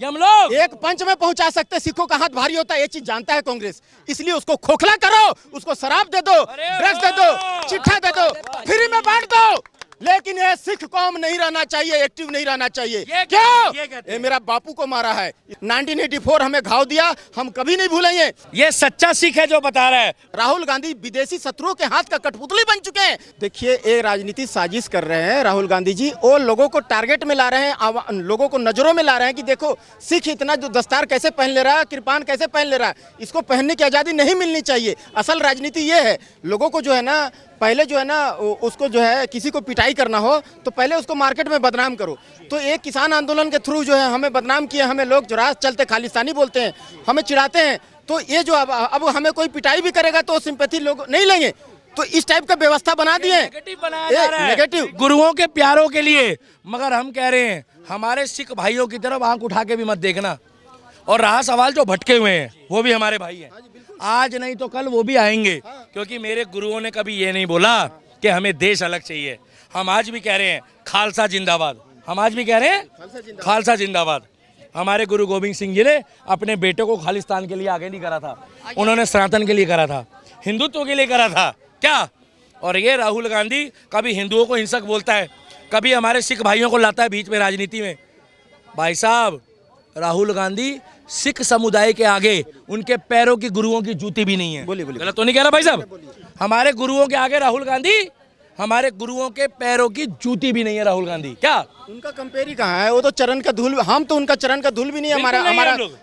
ये हम लोग एक पंच में पहुंचा सकते। सिखों का हाथ भारी होता है, ये चीज जानता है कांग्रेस, इसलिए उसको खोखला करो, उसको शराब दे दो, ड्रग्स दे दो, चिट्ठा दे दो, फ्री में बांट दो, लेकिन ये सिख कौम नहीं रहना चाहिए, एक्टिव नहीं रहना चाहिए। क्यों? ये मेरा बापू को मारा है, 1984 हमें घाव दिया, हम कभी नहीं भूलेंगे। ये सच्चा सिख है जो बता रहा है। राहुल गांधी विदेशी शत्रुओं के हाथ का कठपुतली बन चुके हैं। देखिए, ये राजनीति साजिश कर रहे हैं राहुल गांधी जी, और लोगों को टारगेट में ला रहे हैं, लोगों को नजरों में ला रहे हैं कि देखो सिख इतना जो दस्तार कैसे पहन ले रहा है, कृपान कैसे पहन ले रहा है, इसको पहनने की आजादी नहीं मिलनी चाहिए। असल राजनीति ये है, लोगों को जो है ना, पहले जो है ना, उसको जो है किसी को पिटाई करना हो तो पहले उसको मार्केट में बदनाम करो। तो एक किसान आंदोलन के थ्रू जो है हमें बदनाम किया, हमें लोग जो राह चलते खालिस्तानी बोलते हैं, हमें चिढ़ाते हैं। तो ये जो अब हमें कोई पिटाई भी करेगा तो सिंपैथी लोग नहीं लेंगे, तो इस टाइप का व्यवस्था बना दिए, नेगेटिव गुरुओं के प्यारों के लिए। मगर हम कह रहे हैं हमारे सिख भाइयों की तरफ आंख उठा के भी मत देखना। और रहा सवाल जो भटके हुए हैं, वो भी हमारे भाई हैं, आज नहीं तो कल वो भी आएंगे, क्योंकि मेरे गुरुओं ने कभी ये नहीं बोला कि हमें देश अलग चाहिए। हम आज भी कह रहे हैं खालसा जिंदाबाद, हम आज भी कह रहे हैं खालसा जिंदाबाद। हमारे गुरु गोविंद सिंह जी ने अपने बेटे को खालिस्तान के लिए आगे नहीं करा था, उन्होंने सनातन के लिए करा था, हिंदुत्व के लिए करा था क्या। और ये राहुल गांधी कभी हिंदुओं को हिंसक बोलता है, कभी हमारे सिख भाइयों को लाता है बीच में राजनीति में। भाई साहब, राहुल गांधी सिख समुदाय के आगे उनके पैरों की गुरुओं की जूती भी नहीं है। गलत तो नहीं कह रहा भाई साहब? हमारे गुरुओं के आगे राहुल गांधी, हमारे गुरुओं के पैरों की जूती भी नहीं है राहुल गांधी। क्या उनका कंपेयर ही कहाँ है? वो तो चरण का धूल, हम तो उनका चरण का धूल भी नहीं है।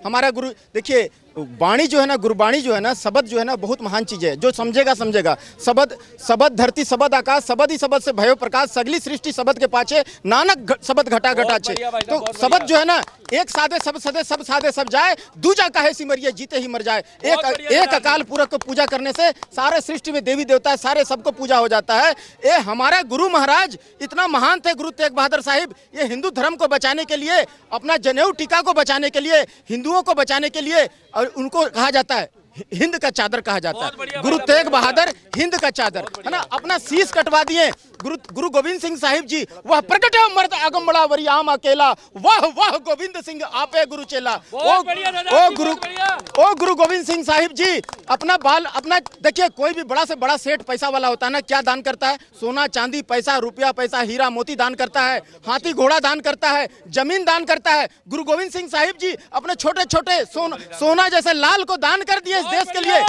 हमारा गुरु, देखिए वाणी जो है ना, गुरुवाणी जो है ना, शब्द जो है ना, बहुत महान चीज है। जो समझेगा समझेगा। शब्द धरती, शब्द आकाश, शब्द ही शब्द से भयो प्रकाश, सगली सृष्टि शब्द के पाछे, नानक शब्द घटा घटा छे। तो शब्द जो है ना, एक सादे सब सदे, सब सादे सब जाए, दूजा काहे सिमरिए जीते ही मर जाए। एक अकाल पुरख को पूजा करने से सारे सृष्टि में देवी देवता है, सारे सबको पूजा हो जाता है। ये हमारा गुरु महाराज इतना महान थे, गुरु तेग बहादुर साहिब। ये हिंदू धर्म को बचाने के लिए, अपना जनेऊ टीका को बचाने के लिए, हिंदुओं को बचाने के लिए, और उनको कहा जाता है हिंद का चादर कहा जाता है। गुरु तेग बहादुर हिंद का चादर है ना, अपना शीश कटवा दिए। गुरु गोविंद सिंह साहिब जी, वह प्रकट है मर्द आगम बड़ा वरियाम अकेला, वाह वाह गोविंद सिंह आपे गुरु चेला। ओ गुरु गोविंद सिंह साहिब जी अपना देखिए, कोई भी बड़ा से बड़ा सेठ पैसा वाला होता है ना, क्या दान करता है? सोना चांदी पैसा रुपया पैसा हीरा मोती दान करता है, हाथी घोड़ा दान करता है, जमीन दान करता है। गुरु गोविंद सिंह साहिब जी अपने छोटे छोटे सोना जैसे लाल को दान कर दिए, इस देश के लिए,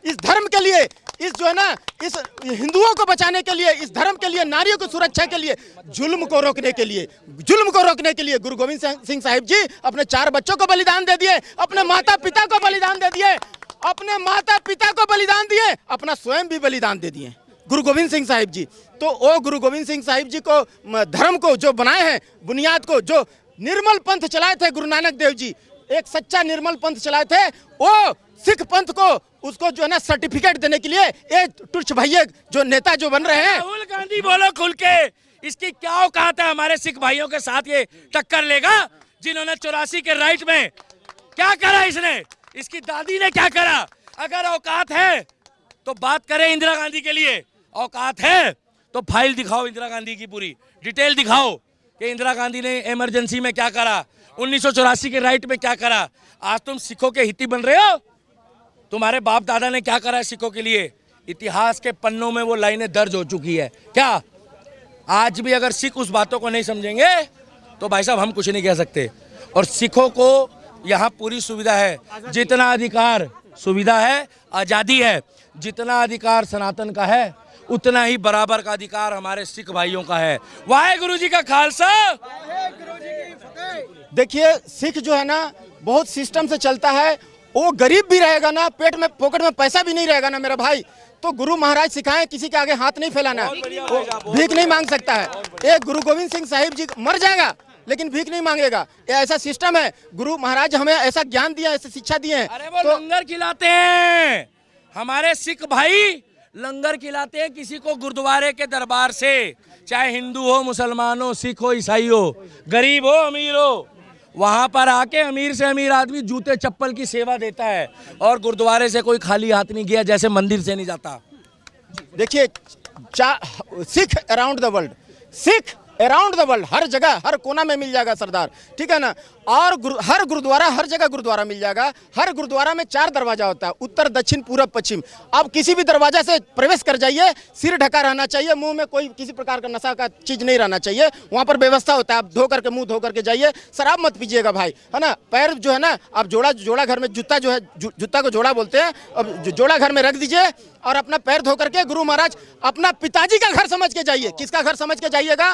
इस धर्म के लिए, इस जो है ना, इस हिंदुओं को बचाने के लिए, इस धर्म के लिए, नारियों की सुरक्षा के लिए, जुल्म को रोकने के लिए गुरु गोविंद सिंह साहिब जी अपने 4 बच्चों को बलिदान दे दिए, अपने माता पिता को बलिदान दे दिए, अपना स्वयं भी बलिदान दे दिए गुरु गोविंद सिंह साहिब जी। तो वो गुरु गोविंद सिंह साहिब जी को, धर्म को जो बनाए हैं, बुनियाद को, जो निर्मल पंथ चलाए थे गुरु नानक देव जी, एक सच्चा निर्मल पंथ चलाए थे, वो सिख पंथ को, उसको जो है ना सर्टिफिकेट देने के लिए ये तुच्छ भैया जो नेता जो बन रहे हैं। राहुल गांधी बोलो खुल के, इसकी क्या औकात है हमारे सिख भाइयों के साथ ये टक्कर लेगा, जिन्होंने 84 के राइट में क्या करा, इसने, इसकी दादी ने क्या करा। अगर औकात है तो बात करें इंदिरा गांधी के लिए, औकात है तो फाइल दिखाओ, इंदिरा गांधी की पूरी डिटेल दिखाओ कि इंदिरा गांधी ने इमरजेंसी में क्या करा, 1984 के राइट में क्या करा। आज तुम सिखों के हिती बन रहे हो, तुम्हारे बाप दादा ने क्या करा है सिखों के लिए, इतिहास के पन्नों में वो लाइनें दर्ज हो चुकी है। क्या आज भी अगर सिख उस बातों को नहीं समझेंगे तो भाई साहब हम कुछ नहीं कह सकते। और सिखों को यहाँ पूरी सुविधा है, जितना अधिकार सुविधा है, आज़ादी है, जितना अधिकार सनातन का है उतना ही बराबर का अधिकार हमारे सिख भाइयों का है। वाहेगुरु जी का खालसा। देखिए, सिख जो है ना बहुत सिस्टम से चलता है। वो गरीब भी रहेगा ना, पेट में पॉकेट में पैसा भी नहीं रहेगा ना मेरा भाई, तो गुरु महाराज सिखाएं किसी के आगे हाथ नहीं फैलाना, भीख नहीं मांग सकता है। एक गुरु गोविंद सिंह साहिब जी मर जाएगा लेकिन भीख नहीं मांगेगा, ये ऐसा सिस्टम है। गुरु महाराज हमें ऐसा ज्ञान दिया, ऐसी शिक्षा दिए हैं। अरे वो लंगर खिलाते हैं, हमारे सिख भाई लंगर खिलाते हैं किसी को गुरुद्वारे के दरबार से, चाहे हिंदू हो, मुसलमान हो, सिख हो, ईसाई हो, गरीब हो, अमीर हो, वहां पर आके अमीर से अमीर आदमी जूते चप्पल की सेवा देता है। और गुरुद्वारे से कोई खाली हाथ नहीं गया, जैसे मंदिर से नहीं जाता। देखिए, Sikh around the world, Sikh around the world, हर जगह हर कोना में मिल जाएगा सरदार, ठीक है ना। और हर गुरुद्वारा, हर जगह गुरुद्वारा मिल जाएगा। हर गुरुद्वारा में 4 दरवाजा होता है, उत्तर, दक्षिण, पूरब, पश्चिम। आप किसी भी दरवाजा से प्रवेश कर जाइए, सिर ढका रहना चाहिए, मुंह में कोई किसी प्रकार का नशा का चीज नहीं रहना चाहिए। वहां पर व्यवस्था होता है, आप धो करके, मुंह धो करके जाइए। शराब मत पीजिएगा भाई, है ना। पैर जो है ना, आप जोड़ा घर में जूता जो है, जूता को जोड़ा बोलते हैं, अब जोड़ा घर में रख दीजिए और अपना पैर धो करके गुरु महाराज, अपना पिताजी का घर समझ के जाइए। किसका घर समझ के जाइएगा?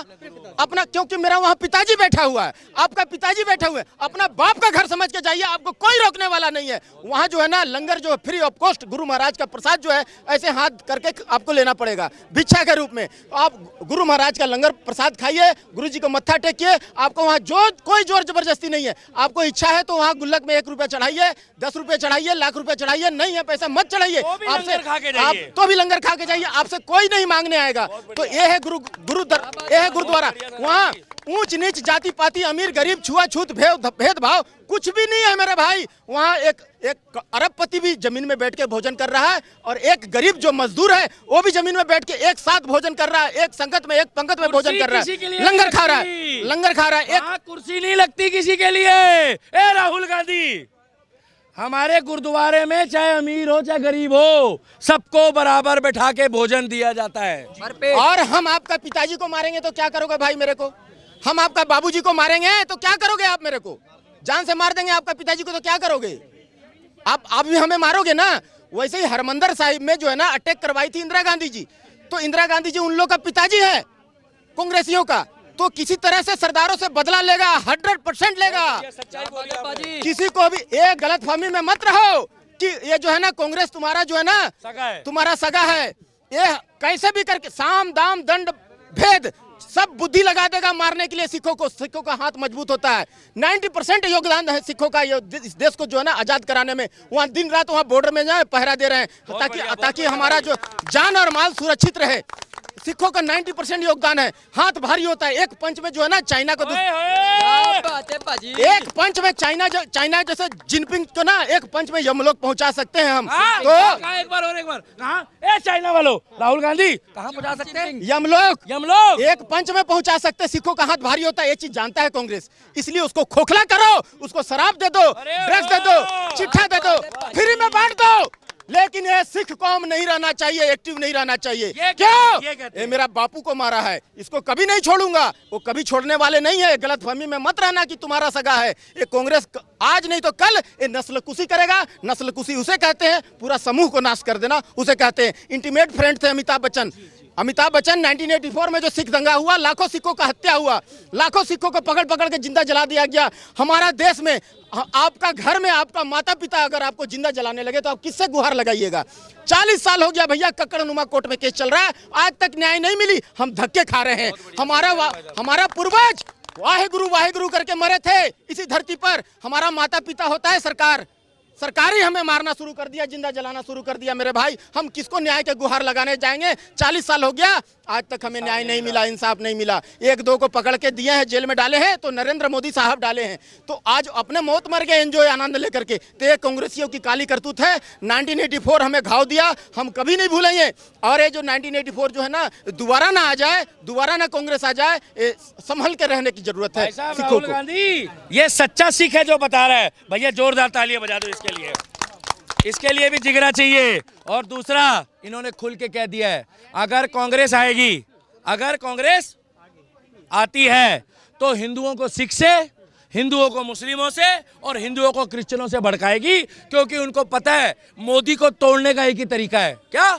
अपना, क्योंकि मेरा वहां पिताजी बैठा हुआ है, आपका पिताजी बैठा हुआ है। अपना बाप का घर समझ के जाइए, आपको कोई रोकने वाला नहीं है। वहां जो है ना, लंगर जो free of cost, Guru Maharaj का प्रसाद जो है ऐसे हाथ करके आपको लेना पड़ेगा भिक्षा के रूप में। आप गुरु महाराज का लंगर प्रसाद खाइए, गुरु जी को मत्था टेकिए। आपको वहां जो कोई जोर जबरदस्ती नहीं है। आपको इच्छा है तो वहां गुल्लक में 1 रुपया चढ़ाइए, 10 रुपये चढ़ाइए, लाख रुपया चढ़ाइए। नहीं है पैसा मत चढ़ाइए, आपसे आप तो भी लंगर खा के जाइए, आपसे कोई नहीं मांगने आएगा। तो ये है ये है गुरुद्वारा। वहाँ ऊंच नीच, जाति पाति, अमीर गरीब, छुआछूत, भेदभाव कुछ भी नहीं है मेरे भाई। वहाँ एक अरबपति भी जमीन में बैठ के भोजन कर रहा है और एक गरीब जो मजदूर है वो भी जमीन में बैठ के एक साथ भोजन कर रहा है, एक संगत में, एक पंक्ति में भोजन कर रहा है, लंगर खा रहा है, लंगर खा रहा है। एक कुर्सी नहीं लगती किसी के लिए। ए राहुल गांधी, हमारे गुरुद्वारे में चाहे अमीर हो चाहे गरीब हो, सबको बराबर बैठा के भोजन दिया जाता है। और हम आपका पिताजी को मारेंगे तो क्या करोगे भाई मेरे को? हम आपका बाबूजी को मारेंगे तो क्या करोगे आप मेरे को? जान से मार देंगे आपका पिताजी को तो क्या करोगे? आप भी हमें मारोगे ना। वैसे ही हरमंदिर साहिब में जो है ना अटैक करवाई थी इंदिरा गांधी जी, तो इंदिरा गांधी जी उन लोग का पिताजी है, कांग्रेसियों का। तो किसी तरह से सरदारों से बदला लेगा, 100% लेगा। किसी को भी ये गलतफहमी में मत रहो कि ये जो है ना कांग्रेस तुम्हारा जो है ना तुम्हारा सगा है। ये कैसे भी करके साम दाम दंड भेद सब बुद्धि लगा देगा मारने के लिए सिखों को। सिखों का हाथ मजबूत होता है। 90% योगदान है सिखों का इस देश को जो है ना आजाद कराने में। वहाँ दिन रात वहाँ बॉर्डर में जाए पहरा दे रहे हैं ताकि हमारा जो जान और माल सुरक्षित रहे। सिखों का 90% योगदान है। हाथ भारी होता है। एक पंच में जो है ना चाइना को एक पंच में चाइना जैसे जिनपिंग को ना एक पंच में यमलोक पहुंचा सकते हैं हम। तो एक बार कहाँ? ए चाइना वालों, राहुल गांधी कहाँ पहुंचा सकते हैं? यमलोक एक पंच में पहुंचा सकते हैं। सिखों का हाथ भारी होता है, ये चीज जानता है कांग्रेस। इसलिए उसको खोखला करो, उसको शराब दे दो, ड्रग्स दे दो, चिट्ठा दे दो, फ्री में बांट दो। लेकिन ये सिख कौम नहीं रहना चाहिए, एक्टिव नहीं रहना चाहिए। क्यों? ये मेरा बापू को मारा है, इसको कभी नहीं छोड़ूंगा। वो कभी छोड़ने वाले नहीं है। गलतफहमी में मत रहना कि तुम्हारा सगा है। ये कांग्रेस आज नहीं तो कल ये नस्लकुशी करेगा। नस्लकुशी उसे कहते हैं, पूरा समूह को नाश कर देना उसे कहते हैं। इंटीमेट फ्रेंड थे अमिताभ बच्चन। 1984 में जो सिख दंगा हुआ, लाखों सिखों का हत्या हुआ, लाखों सिखों को पकड़ पकड़ के जिंदा जला दिया गया। हमारा देश में आपका घर में आपका माता पिता अगर आपको जिंदा जलाने लगे तो आप किससे गुहार लगाइएगा? 40 साल हो गया भैया, कक्कड़नुमा कोर्ट में केस चल रहा है, आज तक न्याय नहीं मिली। हम धक्के खा रहे हैं। हमारा पूर्वज वाहेगुरु वाहेगुरु करके मरे थे इसी धरती पर। हमारा माता पिता होता है सरकार ही हमें मारना शुरू कर दिया, जिंदा जलाना शुरू कर दिया। मेरे भाई, हम किसको न्याय के गुहार लगाने जाएंगे? 40 साल हो गया, आज तक हमें न्याय नहीं मिला, इंसाफ नहीं मिला। 1-2 को पकड़ के दिए हैं, जेल में डाले हैं, तो नरेंद्र मोदी साहब डाले हैं। तो आज अपने मौत मर गए एंजॉय आनंद लेकर के। तो ये कांग्रेसियों की काली करतूत है। 1984 हमें घाव दिया, हम कभी नहीं भूलेंगे। और ये जो 1984 जो है ना दोबारा ना आ जाए, दोबारा ना कांग्रेस आ जाए, संभल के रहने की जरूरत है सिखों को। गांधी, ये सच्चा सिख है जो बता रहा है। भैया जोरदार तालियां बजा दो इसके लिए भी जिगरा चाहिए। और दूसरा, इन्होंने खुल के कह दिया है, अगर कांग्रेस आएगी, अगर कांग्रेस आती है तो हिंदुओं को सिख से, हिंदुओं को मुस्लिमों से और हिंदुओं को क्रिश्चियनों से भड़काएगी। क्योंकि उनको पता है मोदी को तोड़ने का एक ही तरीका है। क्या?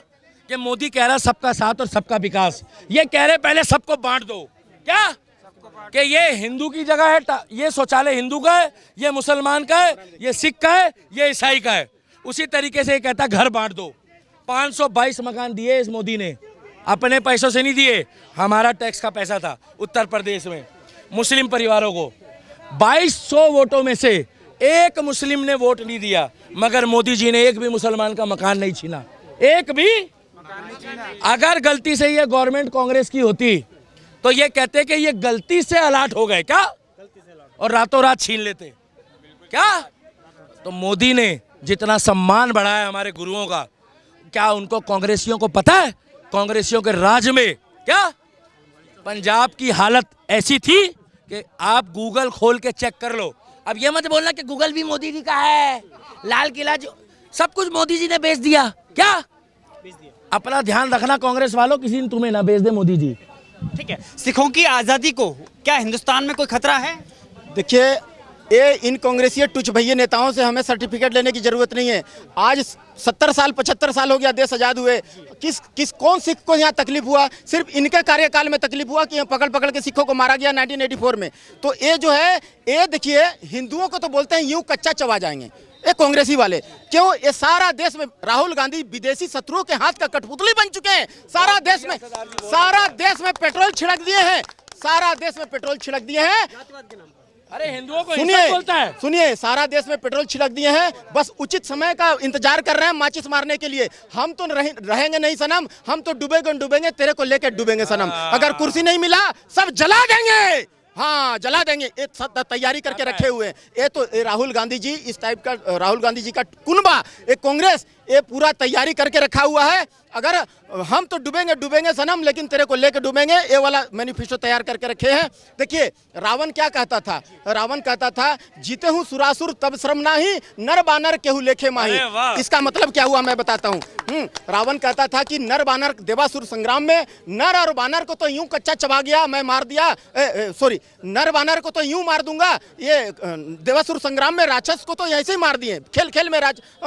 कि मोदी कह रहा सबका साथ और सबका विकास। ये कह रहे पहले सबको बांट दो। क्या? कि ये हिंदू की जगह है, ये शौचालय हिंदू का है, ये मुसलमान का है, ये सिख का है, ये ईसाई का है। उसी तरीके से ये कहता घर बांट दो। 522 मकान दिए इस मोदी ने, अपने पैसों से नहीं दिए, हमारा टैक्स का पैसा था। उत्तर प्रदेश में मुस्लिम परिवारों को 2200 वोटों में से एक मुस्लिम ने वोट नहीं दिया, मगर मोदी जी ने एक भी मुसलमान का मकान नहीं छीना, एक भी। अगर गलती से ये गवर्नमेंट कांग्रेस की होती तो ये कहते कि ये गलती से अलाट हो गए क्या, और रातों रात छीन लेते क्या। तो मोदी ने जितना सम्मान बढ़ाया हमारे गुरुओं का, क्या उनको कांग्रेसियों को पता है? कांग्रेसियों के राज में क्या पंजाब की हालत ऐसी थी कि आप गूगल खोल के चेक कर लो। अब ये मत बोलना कि गूगल भी मोदी जी का है, लाल किला जो सब कुछ मोदी जी ने बेच दिया। क्या अपना ध्यान रखना कांग्रेस वालों, किसी ने तुम्हें ना बेच दे मोदी जी। ठीक है, सिखों की आज़ादी को क्या हिंदुस्तान में कोई खतरा है? देखिए, ये इन कांग्रेसी टुच भैया नेताओं से हमें सर्टिफिकेट लेने की जरूरत नहीं है। आज 70 साल 75 साल हो गया देश आज़ाद हुए, कौन सिख को यहाँ तकलीफ हुआ? सिर्फ इनके कार्यकाल में तकलीफ हुआ कि यहाँ पकड़ पकड़ के सिखों को मारा गया 1984 में। तो ये जो है, ये देखिए, हिंदुओं को तो बोलते हैं यूं कच्चा चबा जाएंगे ये कांग्रेसी वाले। क्यों? ये सारा देश में राहुल गांधी विदेशी शत्रुओं के हाथ का कठपुतली बन चुके हैं। सारा देश में पेट्रोल छिड़क दिए हैं, सारा देश में पेट्रोल छिड़क दिए हैं। अरे हिंदुओं को हिंदू बोलता है। सुनिए, सारा देश में पेट्रोल छिड़क दिए हैं, बस उचित समय का इंतजार कर रहे हैं माचिस मारने के लिए। हम तो रहेंगे नहीं सनम, हम तो डूबेंगे, तेरे को लेकर डूबेंगे सनम। अगर कुर्सी नहीं मिला सब जला देंगे, हाँ जला देंगे। ये तैयारी करके रखे हुए हैं। ये तो राहुल गांधी जी, इस टाइप का राहुल गांधी जी का कुनबा, एक कांग्रेस, ये पूरा तैयारी करके रखा हुआ है। अगर हम तो डूबेंगे सनम, लेकिन तेरे को लेकर डूबेंगे, ये वाला मैनिफेस्टो तैयार करके रखे हैं। देखिए, रावण क्या कहता था? रावण कहता था, जीते हूँ सुरासुर तब श्रम नाही, नर बानर केहू लेखे माही। इसका मतलब क्या हुआ मैं बताता हूँ। रावण कहता था कि नर बानर, देवासुर संग्राम में नर और बानर को तो यूं कच्चा चबा गया, मैं मार दिया, सॉरी, नर बानर को तो यूं मार दूंगा। ये देवासुर संग्राम में राक्षस को तो ऐसे ही मार दिए, खेल खेल में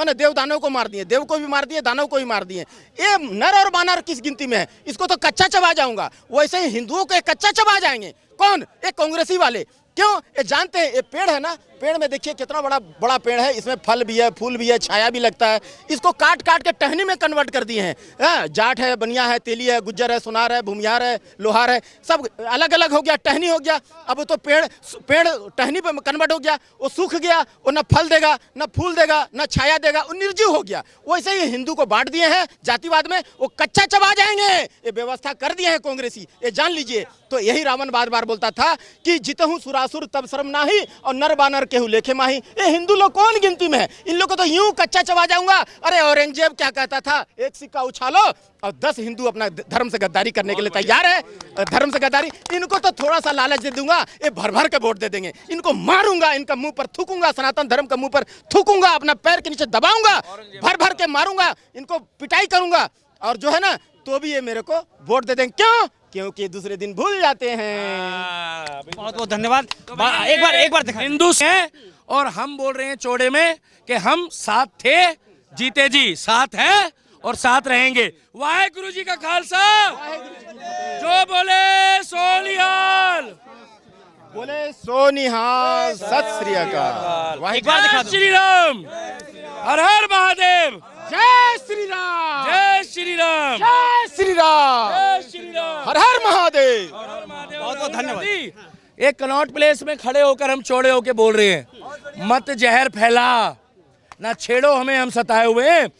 देव दानव को मार दिए, देव को भी मार दिए, दानव को भी मार दिए। ये नर और बानर किस गिनती में है? इसको तो कच्चा चबा जाऊंगा। वैसे ही हिंदुओं को कच्चा चबा जाएंगे। कौन? ये कांग्रेसी वाले। क्यों? ये जानते हैं, ये पेड़ है ना, पेड़ में देखिए कितना बड़ा पेड़ है, इसमें फल भी है, फूल भी है, छाया भी लगता है। इसको काट काट के टहनी में कन्वर्ट कर दिए हैं। जाट है, बनिया है, तेली है, गुज्जर है, सोनार है, भूमिहार है, लोहार है, सब अलग अलग हो गया, टहनी हो गया। अब तो पेड़ टहनी पे कन्वर्ट हो गया, वो सूख गया, वो न फल देगा, न फूल देगा, न छाया देगा, वो निर्जीव हो गया। वैसे ही हिंदू को बांट दिए हैं जातिवाद में, वो कच्चा चबा जाएंगे। ये व्यवस्था कर दिए हैं कांग्रेसी, ये जान लीजिए। तो यही रावण बार बार बोलता था कि जीतहूँ सुरासुर तब शर्म नाही, और नर बानर केहू लेखे माही। ये हिंदू लोग कौन गिनती में है? इन लोग को तो यूं कच्चा चबा जाऊंगा। अरे औरंगजेब क्या कहता था? एक सिक्का उछालो और 10 हिंदू अपना धर्म से गद्दारी करने के लिए तैयार है। धर्म से गद्दारी, इनको तो थोड़ा सा लालच दे दूंगा, ये भर भर के वोट दे देंगे। इनको मारूंगा, इनका मुंह पर थूकूंगा, सनातन धर्म का मुंह पर थूकूंगा, अपना पैर के नीचे दबाऊंगा, भर भर के मारूंगा, इनको पिटाई करूंगा, और जो है ना, तो भी ये मेरे को वोट दे देंगे। क्यों? क्योंकि दूसरे दिन भूल जाते हैं। बहुत बहुत धन्यवाद। एक बार दिखा। हिंदू हैं और हम बोल रहे हैं चौड़े में कि हम साथ थे, जीते जी साथ हैं और साथ रहेंगे। वाहेगुरु जी का खालसा, जो बोले सोनिहाल, बोले सोनिहाल, सत श्री अकाल। एक बार दिखा दो। श्री राम, हर हर महादेव, जय श्री राम, जय श्री राम, जय श्री राम, जय श्री राम, हर हर महादेव। बहुत बहुत धन्यवाद। एक कनॉट प्लेस में खड़े होकर हम चौड़े होकर बोल रहे हैं, मत जहर फैला, ना छेड़ो हमें, हम सताए हुए।